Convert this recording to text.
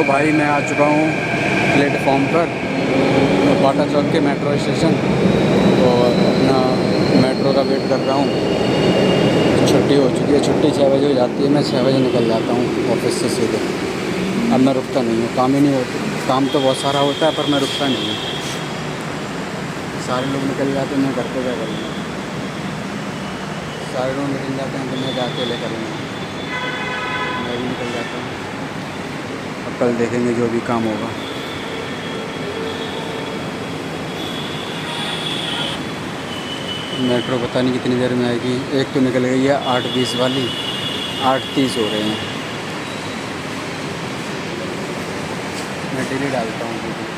भाई मैं आ चुका हूँ प्लेटफॉर्म पर, बाटा चौक के मेट्रो स्टेशन। तो अपना मेट्रो का वेट कर रहा हूँ। छुट्टी हो चुकी है, छुट्टी 6 बजे हो जाती है, मैं 6 बजे निकल जाता हूँ ऑफिस से सीधे। अब मैं रुकता नहीं हूँ, काम ही नहीं होता, काम तो बहुत सारा होता है पर मैं रुकता नहीं हूँ। सारे लोग निकल जाते हैं, मैं घर पे क्या करूँगा। सारे लोग निकल जाते हैं तो मैं क्या अकेले करूँगा। मैं भी निकल जाता हूँ। अब कल देखेंगे जो भी काम होगा। मेट्रो पता नहीं कितनी देर में आएगी। एक तो निकल गई है 8:20 वाली, 8:30 हो रहे हैं। मैं डेली डालता हूँ।